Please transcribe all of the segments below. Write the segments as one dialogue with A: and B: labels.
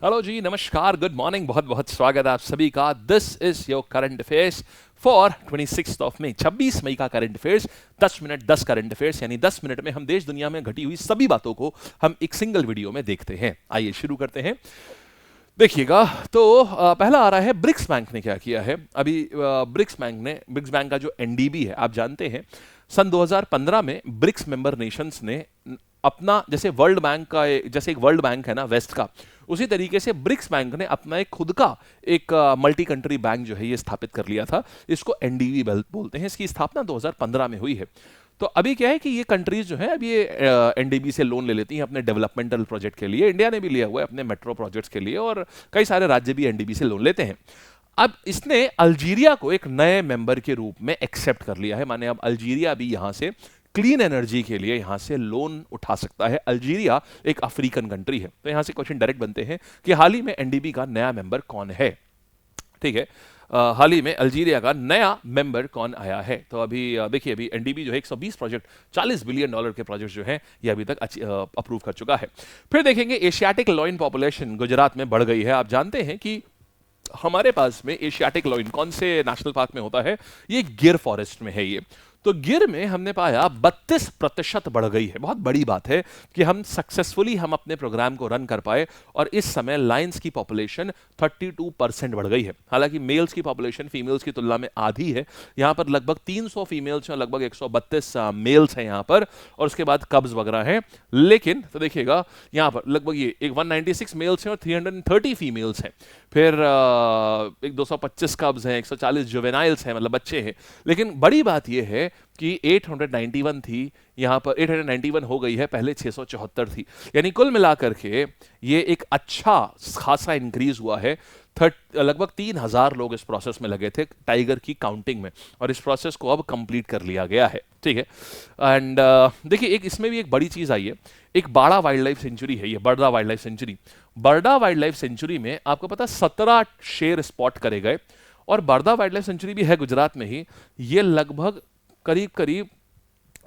A: Hello जी, नमस्कार, good morning, बहुत बहुत स्वागत है आप सभी का। This is your current affairs for 26 मई। 26 मई का current affairs, 10 minute 10 current affairs, यानी 10 मिनट में हम देश दुनिया में घटी हुई सभी बातों को हम एक सिंगल वीडियो में देखते हैं। आइए शुरू करते हैं। देखिएगा तो पहला आ रहा है, ब्रिक्स बैंक ने क्या किया है। अभी ब्रिक्स बैंक का जो एनडीबी है, आप जानते हैं सन 2015 में ब्रिक्स मेंबर नेशंस ने अपना, जैसे वर्ल्ड बैंक का जैसे एक वर्ल्ड बैंक है ना वेस्ट का, उसी तरीके से ब्रिक्स बैंक ने अपना एक खुद का एक मल्टी कंट्री बैंक जो है ये स्थापित कर लिया था। इसको एनडीबी बोलते हैं। इसकी स्थापना 2015 में हुई है। तो अभी क्या है कि ये कंट्रीज जो है अब ये एनडीबी से लोन ले लेती हैं अपने डेवलपमेंटल प्रोजेक्ट के लिए। इंडिया ने भी लिया हुआ है अपने मेट्रो प्रोजेक्ट्स के लिए, और कई सारे राज्य भी एनडीबी से लोन लेते हैं। अब इसने अल्जीरिया को एक नए मेंबर के रूप में एक्सेप्ट कर लिया है। माने अब अल्जीरिया भी यहां से क्लीन एनर्जी के लिए यहां से लोन उठा सकता है। अल्जीरिया एक अफ्रीकन कंट्री है। तो यहां से क्वेश्चन डायरेक्ट बनते हैं कि हाल ही में एनडीबी का नया मेंबर कौन है। ठीक है, हाल ही में अल्जीरिया का नया मेंबर कौन आया है। तो अभी देखिए, अभी एनडीबी जो है 120 प्रोजेक्ट, $40 बिलियन के प्रोजेक्ट जो है ये अभी तक अप्रूव कर चुका है। फिर देखेंगे एशियाटिक लॉइन पॉपुलेशन गुजरात में बढ़ गई है। आप जानते हैं कि हमारे पास में एशियाटिक लॉइन कौन से नेशनल पार्क में होता है, ये गिर फॉरेस्ट में है ये। तो गिर में हमने पाया 32% बढ़ गई है। बहुत बड़ी बात है कि हम सक्सेसफुली हम अपने प्रोग्राम को रन कर पाए, और इस समय लायंस की पॉपुलेशन 32% बढ़ गई है। हालांकि मेल्स की पॉपुलेशन फीमेल्स की तुलना में आधी है। यहाँ पर लगभग 300 फीमेल्स हैं, लगभग 132 मेल्स हैं यहाँ पर, और उसके बाद कब्ज वगैरह हैं। लेकिन तो देखिएगा यहाँ पर लगभग ये एक 196 मेल्स हैं और 330 फीमेल्स हैं। फिर एक 225 कब्ज हैं, 140 जुवेनाइल्स हैं, मतलब बच्चे हैं। लेकिन बड़ी बात यह है कि 891 थी, यहां पर 891 हो गई है, पहले 674 थी। यानी कुल मिलाकर के ये एक अच्छा खासा इंक्रीज हुआ है। लगभग 3000 लोग इस प्रोसेस में लगे थे टाइगर की काउंटिंग में, और इस प्रोसेस को अब कंप्लीट कर लिया गया है। ठीक है, एंड देखिए एक इसमें भी एक बड़ी चीज आई है। एक बाड़ा वाइल्ड लाइफ सेंचुरी है ये, Barda wild life sanctuary. Barda wild life sanctuary में आपको पता 17 शेर स्पॉट करे गए, और बर्दा वाइल्ड लाइफ सेंचुरी भी है गुजरात में ही। ये लगभग करीब करीब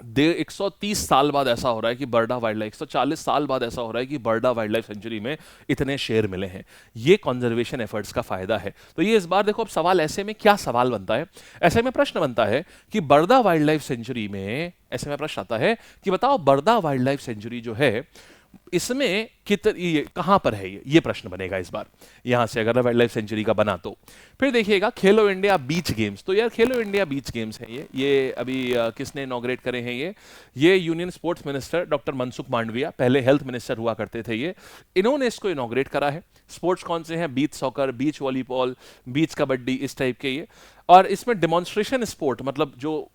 A: 130 साल बाद ऐसा हो रहा है कि बर्डा वाइल्ड लाइफ, 140 साल बाद ऐसा हो रहा है कि बर्डा वाइल्ड लाइफ सेंचुरी में इतने शेर मिले हैं। ये कंजर्वेशन एफर्ट्स का फायदा है। तो ये इस बार देखो, अब सवाल ऐसे में क्या सवाल बनता है, ऐसे में प्रश्न बनता है कि बर्डा वाइल्ड लाइफ सेंचुरी में, ऐसे में प्रश्न आता है कि बताओ बर्डा वाइल्ड लाइफ सेंचुरी जो है इसमें ये कहां पर है, ये प्रश्न बनेगा इस बार यहां से, अगर वाइल्ड लाइफ सेंचुरी का बना तो। फिर देखिएगा खेलो इंडिया बीच गेम्स। तो यार खेलो इंडिया बीच गेम्स है ये अभी किसने इनॉग्रेट करे हैं ये union sports minister doctor Mansukh Mandaviya, पहले हेल्थ मिनिस्टर हुआ करते थे ये, इन्होंने इसको इनॉग्रेट करा है। स्पोर्ट्स कौन से हैं? बीच सॉकर, बीच वॉलीबॉल, बीच कबड्डी, इस टाइप के ये। और इसमें डेमोन्स्ट्रेशन स्पोर्ट, मतलब जो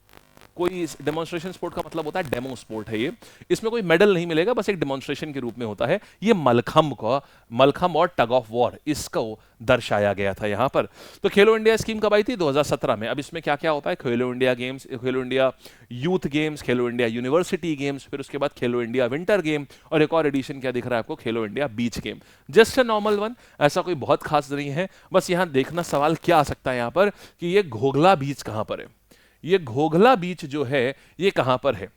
A: कोई डेमोन्स्ट्रेशन स्पोर्ट का मतलब होता है डेमो स्पोर्ट है ये। इसमें कोई मेडल नहीं मिलेगा, बस एक डेमोन्स्ट्रेशन के रूप में होता है ये। मलखम और टग ऑफ वॉर, इसको दर्शाया गया था यहां पर। तो खेलो इंडिया स्कीम कब आई थी? 2017 में। अब इसमें क्या क्या होता है? खेलो इंडिया गेम्स, खेलो इंडिया यूथ गेम्स, खेलो इंडिया यूनिवर्सिटी गेम्स, फिर उसके बाद खेलो इंडिया विंटर गेम, और एक और एडिशन क्या दिख रहा है आपको, खेलो India beach game. Just a normal one, ऐसा कोई बहुत खास नहीं है। बस यहां देखना सवाल क्या आ सकता है यहां पर कि ये घोघला बीच कहां पर है। ये घोघला बीच जो है ये कहां पर है?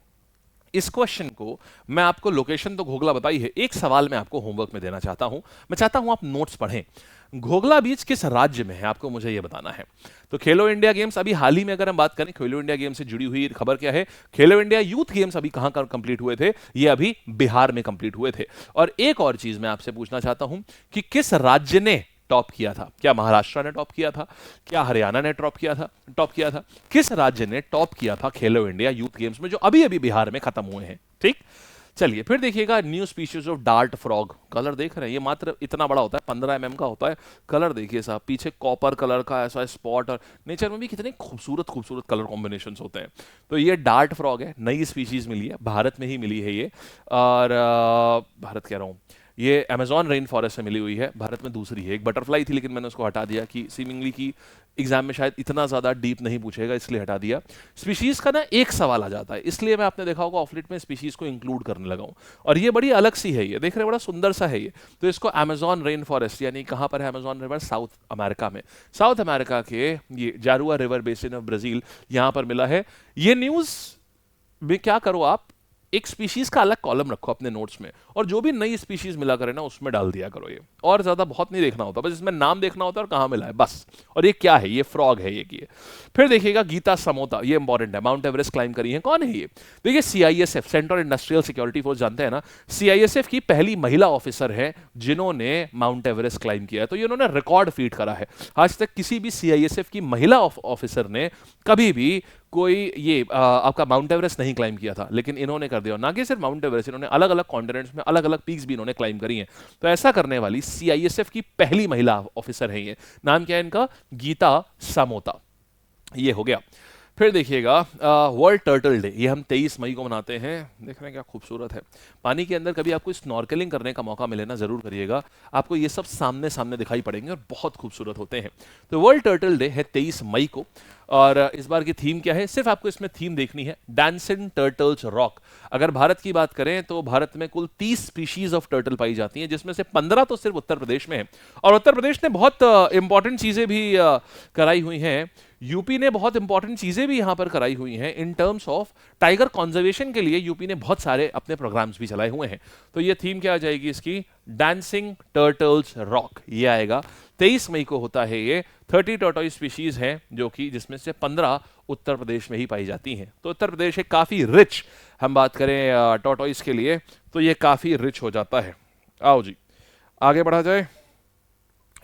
A: इस क्वेश्चन को मैं आपको लोकेशन तो घोघला बताई है, एक सवाल मैं आपको होमवर्क में देना चाहता हूं। मैं चाहता हूं आप नोट्स पढ़ें। घोघला बीच किस राज्य में है, आपको मुझे यह बताना है। तो खेलो इंडिया गेम्स अभी हाल ही में अगर हम बात करें, खेलो इंडिया गेम्स से जुड़ी हुई खबर क्या है, खेलो इंडिया यूथ गेम्स अभी कहां कंप्लीट हुए थे? ये अभी बिहार में कंप्लीट हुए थे। और एक और चीज मैं आपसे पूछना चाहता हूं कि किस राज्य ने टॉप किया था? क्या महाराष्ट्र ने टॉप किया था? क्या हरियाणा ने टॉप किया था? किस राज्य ने टॉप किया था खेलो इंडिया यूथ गेम्स में, जो अभी अभी बिहार में खत्म हुए हैं? ठीक, चलिए फिर देखिएगा new species of dart frog. Colour देख रहे हैं, ये मात्र इतना बड़ा होता है, 15 mm का होता है। कलर देखिए साहब, पीछे कॉपर कलर का ऐसा स्पॉट, और नेचर में भी कितने खूबसूरत खूबसूरत कलर कॉम्बिनेशंस होते हैं। तो ये डार्ट फ्रॉग है, नई स्पीशीज मिली है, भारत में ही मिली है ये। और भारत कह रहा हूँ, ये अमेजॉन रेन फॉरेस्ट से मिली हुई है, भारत में दूसरी है। एक बटरफ्लाई थी लेकिन मैंने उसको हटा दिया कि सीमिंगली की एग्जाम में शायद इतना ज्यादा डीप नहीं पूछेगा, इसलिए हटा दिया। स्पीशीज का ना एक सवाल आ जाता है, इसलिए मैं आपने देखा होगा ऑफलेट में स्पीशीज को इंक्लूड करने लगा हूं। और ये बड़ी अलग सी है, ये देख रहे हैं, बड़ा सुंदर सा है ये। तो इसको अमेजॉन रेन फॉरेस्ट, यानी कहां पर है अमेजॉन रिवर? साउथ अमेरिका में। साउथ अमेरिका के ये जारुआ रिवर बेसिन ऑफ ब्राजील, यहां पर मिला है। ये न्यूज में क्या करो आप, एक स्पीशीज का अलग कॉलम रखो अपने नोट्स में, और जो भी नई स्पीशीज मिला करे ना उसमें डाल दिया करो ये, और ज्यादा बहुत नहीं देखना होता, बस इसमें नाम देखना होता है और कहाँ मिला है बस, और ये क्या है, ये फ्रॉग है ये की है। फिर देखिएगा गीता समोता, ये इंपॉर्टेंट है, माउंट एवरेस्ट क्लाइंब करी है, कौन है ये? देखिए CISF, central industrial security force, जानते हैं ना, सीआईएसएफ की पहली महिला ऑफिसर है जिन्होंने माउंट एवरेस्ट क्लाइम किया है, तो ये उन्होंने रिकॉर्ड फीट करा है। आज तक किसी भी सीआईएसएफ की महिला ऑफिसर ने कभी भी कोई ये आपका माउंट एवरेस्ट नहीं क्लाइम किया था, लेकिन इन्होंने कर दिया। ना कि सिर्फ माउंट एवरेस्ट, इन्होंने अलग अलग कॉन्टिनेंट्स में अलग अलग पीक्स भी इन्होंने क्लाइम करी हैं। तो ऐसा करने वाली सीआईएसएफ की पहली महिला ऑफिसर है ये। नाम क्या है इनका? गीता समोता। ये हो गया। फिर देखिएगा वर्ल्ड टर्टल डे, ये हम 23 मई को मनाते हैं। देख रहे हैं क्या खूबसूरत है। पानी के अंदर कभी आपको स्नॉर्कलिंग करने का मौका मिले ना, जरूर करिएगा, आपको ये सब सामने सामने दिखाई पड़ेंगे और बहुत खूबसूरत होते हैं। तो वर्ल्ड टर्टल डे है 23 मई को, और इस बार की थीम क्या है, सिर्फ आपको इसमें थीम देखनी है, डांसिंग टर्टल्स रॉक। अगर भारत की बात करें तो भारत में कुल 30 स्पीशीज ऑफ टर्टल पाई जाती हैं, जिसमें से 15 तो सिर्फ उत्तर प्रदेश में है, और उत्तर प्रदेश ने बहुत इंपॉर्टेंट चीजें भी कराई हुई हैं। यूपी ने बहुत इंपॉर्टेंट चीजें भी यहां पर कराई हुई हैं in terms of tiger conservation के लिए। यूपी ने बहुत सारे अपने प्रोग्राम्स भी चलाए हुए हैं। तो ये थीम क्या आ जाएगी इसकी? डांसिंग टर्टल्स रॉक, ये आएगा। 23 मई को होता है ये। 30 टर्टोइज स्पीशीज हैं जो कि जिसमें से 15 उत्तर प्रदेश में ही पाई जाती हैं। तो उत्तर प्रदेश है काफी रिच, हम बात करें टर्टोइज के लिए तो ये काफी रिच हो जाता है। आओ जी आगे बढ़ा जाए,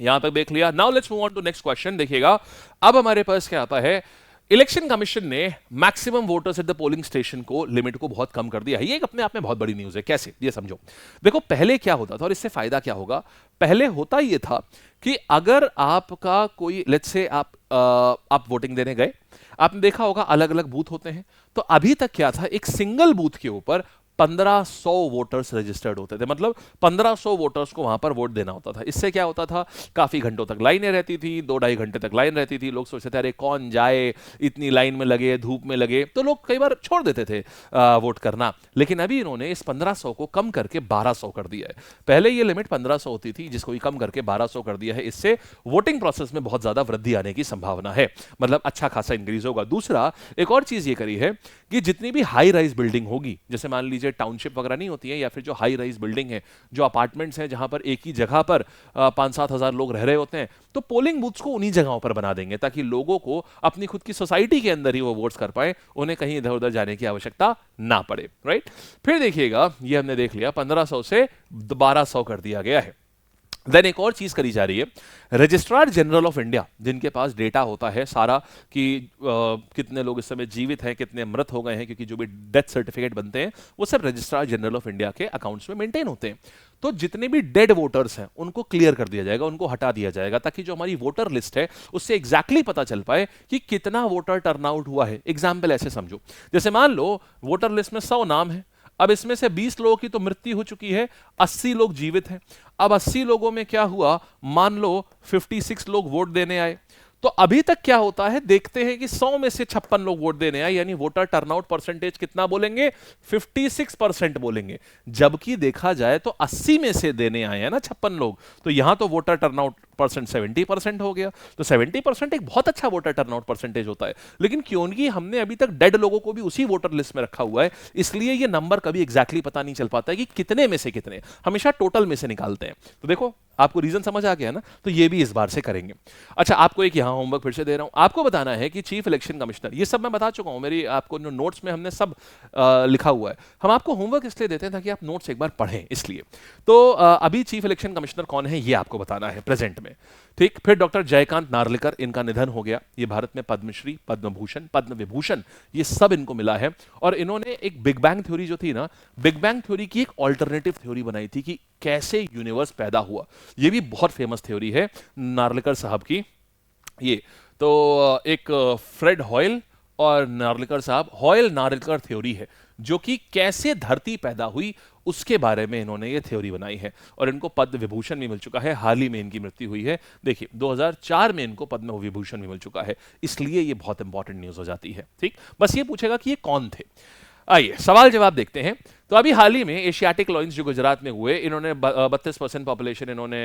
A: यहां तक देख लिया। Now let's move on to next question. देखिएगा अब हमारे पास क्या आता है, इलेक्शन कमीशन ने maximum voters at the polling station को लिमिट को बहुत कम कर दिया है। ये एक अपने आप में बहुत बड़ी न्यूज है। कैसे, ये समझो। देखो पहले क्या होता था और इससे फायदा क्या होगा। पहले होता ये था कि अगर आपका कोई लेट्स से आप वोटिंग देने गए, आपने देखा होगा अलग अलग बूथ होते हैं, तो अभी तक क्या था, एक सिंगल बूथ के ऊपर 1500 वोटर्स रजिस्टर्ड होते थे, मतलब 1500 वोटर्स को वहां पर वोट देना होता था। इससे क्या होता था, काफी घंटों तक लाइनें रहती थी, 2-2.5 घंटे तक लाइन रहती थी। लोग सोचते थे अरे कौन जाए, इतनी लाइन में लगे, धूप में लगे, तो लोग कई बार छोड़ देते थे वोट करना। लेकिन अभी इन्होंने इस 1500 को कम करके 1200 कर दिया है। पहले ये लिमिट 1500 होती थी, जिसको कम करके 1200 कर दिया है। इससे वोटिंग प्रोसेस में बहुत ज्यादा वृद्धि आने की संभावना है, मतलब अच्छा खासा इंक्रीज होगा। दूसरा एक और चीज ये करी है कि जितनी भी हाई राइज बिल्डिंग होगी, जैसे मान लीजिए टाउनशिप वगैरह नहीं होती है, या फिर जो हाई राइज बिल्डिंग है, जो अपार्टमेंट्स हैं जहां पर एक ही जगह पर 5-7 हजार लोग रह रहे होते हैं, तो पोलिंग बूथ्स को उन्हीं जगहों पर बना देंगे ताकि लोगों को अपनी खुद की सोसाइटी के अंदर ही वो वोट्स कर पाए, उन्हें कहीं इधर उधर जाने की आवश्यकता ना पड़े। राइट। फिर देखिएगा ये हमने देख लिया 1500 से 1200 कर दिया गया है। देन एक और चीज करी जा रही है, रजिस्ट्रार जनरल ऑफ इंडिया, जिनके पास डेटा होता है सारा कि कितने लोग इस समय जीवित हैं, कितने मृत हो गए हैं, क्योंकि जो भी डेथ सर्टिफिकेट बनते हैं वो सब रजिस्ट्रार जनरल ऑफ इंडिया के अकाउंट्स में मेंटेन होते हैं। तो जितने भी डेड वोटर्स हैं उनको क्लियर कर दिया जाएगा, उनको हटा दिया जाएगा, ताकि जो हमारी वोटर लिस्ट है उससे एग्जैक्टली पता चल पाए कि कितना वोटर टर्नआउट हुआ है। एग्जाम्पल ऐसे समझो, जैसे मान लो वोटर लिस्ट में 100 नाम है, अब इसमें से 20 लोगों की तो मृत्यु हो चुकी है, 80 लोग जीवित हैं। अब 80 लोगों में क्या हुआ, मान लो 56 लोग वोट देने आए, तो अभी तक क्या होता है देखते हैं कि 100 में से 56 लोग वोट देने आए, यानी वोटर टर्नआउट परसेंटेज कितना बोलेंगे, 56% बोलेंगे। जबकि देखा जाए तो 80 में से देने आए हैं ना 56 लोग, तो यहां तो वोटर टर्नआउट परसेंट 70% हो गया। तो 70% एक बहुत अच्छा वोटर टर्नआउट परसेंटेज होता है। लेकिन क्योंकि हमने अभी तक डेड लोगों को भी उसी वोटर लिस्ट में रखा हुआ है, इसलिए ये नंबर कभी एग्जैक्टली पता नहीं चल पाता है कि कितने में से कितने, हमेशा टोटल में से निकालते हैं। तो देखो आपको रीजन समझ आ गया ना, तो ये भी इस बार से करेंगे। अच्छा, आपको एक यहां होमवर्क फिर से दे रहा हूं, आपको बताना है कि चीफ इलेक्शन कमिश्नर, ये सब मैं बता चुका हूं, मेरी आपको नोट्स में हमने सब लिखा हुआ है। हम आपको होमवर्क इसलिए देते हैं ताकि आप नोट्स एक बार पढ़ें, इसलिए। तो अभी चीफ इलेक्शन कमिश्नर कौन है ये आपको बताना है प्रेजेंट में, ठीक। फिर डॉक्टर जयकांत नार्लिकर, इनका निधन हो गया। ये भारत में पद्मश्री, पद्म भूषण, पद्म विभूषण ये सब इनको मिला है। और इन्होंने एक बिग बैंग थ्योरी जो थी ना, बिग बैंग थ्योरी की एक ऑल्टरनेटिव थ्योरी बनाई थी कि कैसे यूनिवर्स पैदा हुआ। ये भी बहुत फेमस थ्योरी है नार्लिकर साहब की। ये तो एक फ्रेड हॉयल और नार्लिकर साहब, हॉयल नार्लिकर थ्योरी है, जो कि कैसे धरती पैदा हुई उसके बारे में इन्होंने ये थ्योरी बनाई है। और इनको पद्म विभूषण भी मिल चुका है, हाल ही में इनकी मृत्यु हुई है। देखिए 2004 में इनको पद्म विभूषण भी मिल चुका है, इसलिए ये बहुत इंपॉर्टेंट न्यूज हो जाती है, ठीक। बस ये पूछेगा कि ये कौन थे। आइए सवाल जवाब देखते हैं। तो अभी हाल ही में एशियाटिक लॉयंस जो गुजरात में हुए, इन्होंने 32% पॉपुलेशन इन्होंने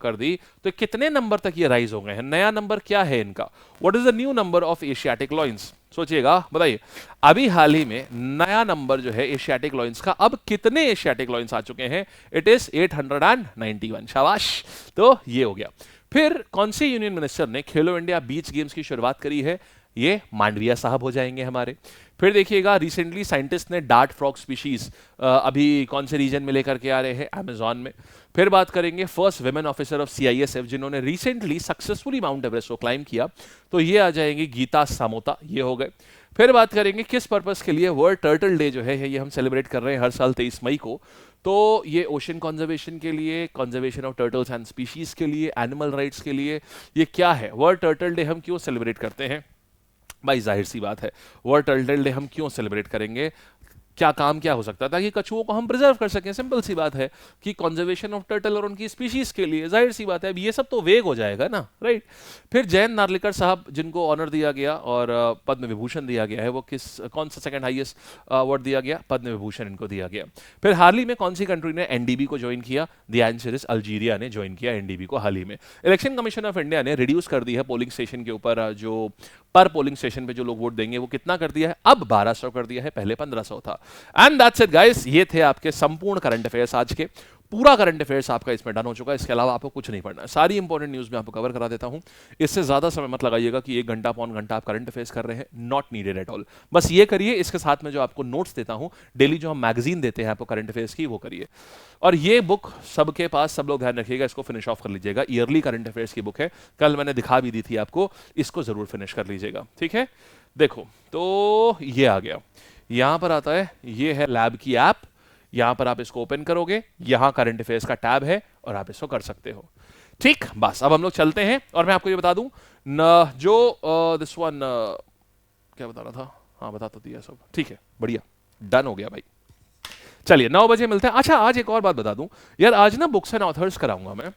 A: कर दी, तो कितने नंबर तक ये राइज हो गए हैं? नया नंबर क्या है इनका? What is the new number of Asiatic lions? सोचिएगा, बताइए। अभी हाल ही में नया नंबर जो है एशियाटिक लॉयंस का, अब कितने एशियाटिक लॉयंस आ चुके हैं? It is 891। शाबाश। तो ये हो गया। फिर कौन से यूनियन मिनिस्टर ने खेलो इंडिया बीच गेम्स की शुरुआत करी है? ये मांडविया साहब हो जाएंगे हमारे। फिर देखिएगा, रिसेंटली साइंटिस्ट ने डार्ट फ्रॉग स्पीशीज अभी कौन से रीजन में लेकर के आ रहे हैं? अमेजॉन में। फिर बात करेंगे first women officer of CISF जिन्होंने रिसेंटली सक्सेसफुली माउंट एवरेस्ट को क्लाइम किया, तो ये आ जाएंगी गीता सामोता, ये हो गए। फिर बात करेंगे किस पर्पस के लिए वर्ल्ड टर्टल डे जो है ये हम सेलिब्रेट कर रहे हैं हर साल 23 मई को, तो ये ओशन कंजर्वेशन के लिए, conservation of turtles and species के लिए, एनिमल राइट्स के लिए। ये क्या है? वर्ल्ड टर्टल डे हम क्यों सेलिब्रेट करते हैं? भाई जाहिर सी बात है, वर्ल्ड टर्टल डे हम क्यों सेलिब्रेट करेंगे? क्या काम क्या हो सकता है? ताकि कछुओं को हम प्रिजर्व कर सकें। सिंपल सी बात है कि कंजर्वेशन ऑफ टर्टल और उनकी स्पीशीज के लिए। जाहिर सी बात है, अब ये सब तो वेग हो जाएगा ना, राइट? फिर जयंत नार्लिकर साहब जिनको ऑनर दिया गया और पद्म विभूषण दिया गया है, वो कौन सा सेकंड हाईएस्ट अवार्ड दिया गया? पद्म विभूषण इनको दिया गया। फिर हाल ही में कौन सी कंट्री ने एनडीबी को ज्वाइन किया? द आंसर इज अल्जीरिया ने ज्वाइन किया एनडीबी को हाल ही में। इलेक्शन कमीशन ऑफ इंडिया ने रिड्यूस कर दी है पोलिंग स्टेशन के ऊपर, जो पर पोलिंग स्टेशन पे जो लोग वोट देंगे वो कितना कर दिया है? अब 1200 कर दिया है, पहले 1500 था। एंड दैट्स इट गाइस, ये थे आपके संपूर्ण करंट अफेयर्स आज के। पूरा करंट अफेयर्स आपका इसमें डन हो चुका है, इसके अलावा आपको कुछ नहीं पढ़ना है। सारी इंपॉर्टेंट न्यूज में आपको कवर करा देता हूं। इससे ज्यादा समय मत लगाइएगा कि 1 घंटा पौन घंटा आप करंट अफेयर्स कर रहे हैं, नॉट नीडेड एट ऑल। बस ये करिए, इसके साथ में जो आपको नोट्स देता हूं डेली, जो हम मैगजीन देते हैं आपको करंट अफेयर्स की, वो करिए। और ये बुक सबके पास, सब लोग ध्यान रखिएगा, इसको फिनिश ऑफ कर लीजिएगा। ईयरली करंट अफेयर्स की बुक है, कल मैंने दिखा भी दी थी आपको, इसको जरूर फिनिश कर लीजिएगा, ठीक है? देखो, तो ये आ गया, यहां पर आता है, ये है लैब की ऐप, यहां पर आप इसको ओपन करोगे, यहां करंट अफेयर्स का टैब है और आप इसको कर सकते हो। ठीक, बस अब हम लोग चलते हैं। और मैं आपको ये बता दूं न, जो दिस वन क्या बता रहा था, हाँ बता तो दिया सब, ठीक है, बढ़िया, डन हो गया भाई। चलिए 9 बजे मिलते हैं। अच्छा, आज एक और बात बता दूं यार, आज ना बुक्स एंड ऑथर्स कराऊंगा मैं,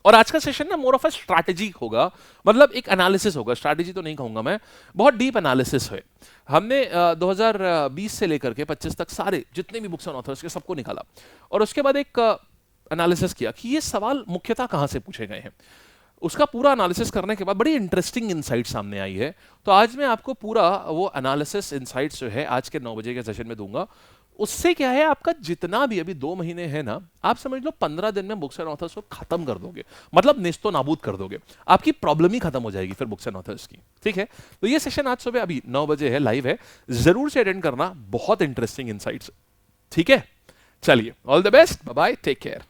A: और आज का सेशन ना मोर ऑफ अ स्ट्रैटेजी होगा, मतलब एक एनालिसिस होगा, स्ट्रैटेजी तो नहीं कहूंगा मैं, बहुत डीप एनालिसिस है। हमने 2020 से लेकर के 25 तक सारे जितने भी बुक्स एंड ऑथर्स के सबको निकाला, और उसके बाद एक एनालिसिस किया कि ये सवाल मुख्यतः कहां से पूछे गए हैं। उसका पूरा एनालिसिस करने के बाद बड़ी इंटरेस्टिंग इनसाइट सामने आई है। तो आज मैं आपको पूरा वो एनालिसिस इनसाइट्स जो है आज के 9 बजे के सेशन में दूंगा। उससे क्या है, आपका जितना भी अभी 2 महीने है ना, आप समझ लो 15 दिन में बुक्स एंड ऑथर्स को खत्म कर दोगे, मतलब नेस्तो नाबूद कर दोगे। आपकी प्रॉब्लम ही खत्म हो जाएगी फिर बुक्स एंड ऑथर्स की, ठीक है? तो ये सेशन आज सुबह अभी 9 बजे है, लाइव है, जरूर से अटेंड करना, बहुत इंटरेस्टिंग इनसाइट्स, ठीक है? चलिए, all the best, bye bye, take care.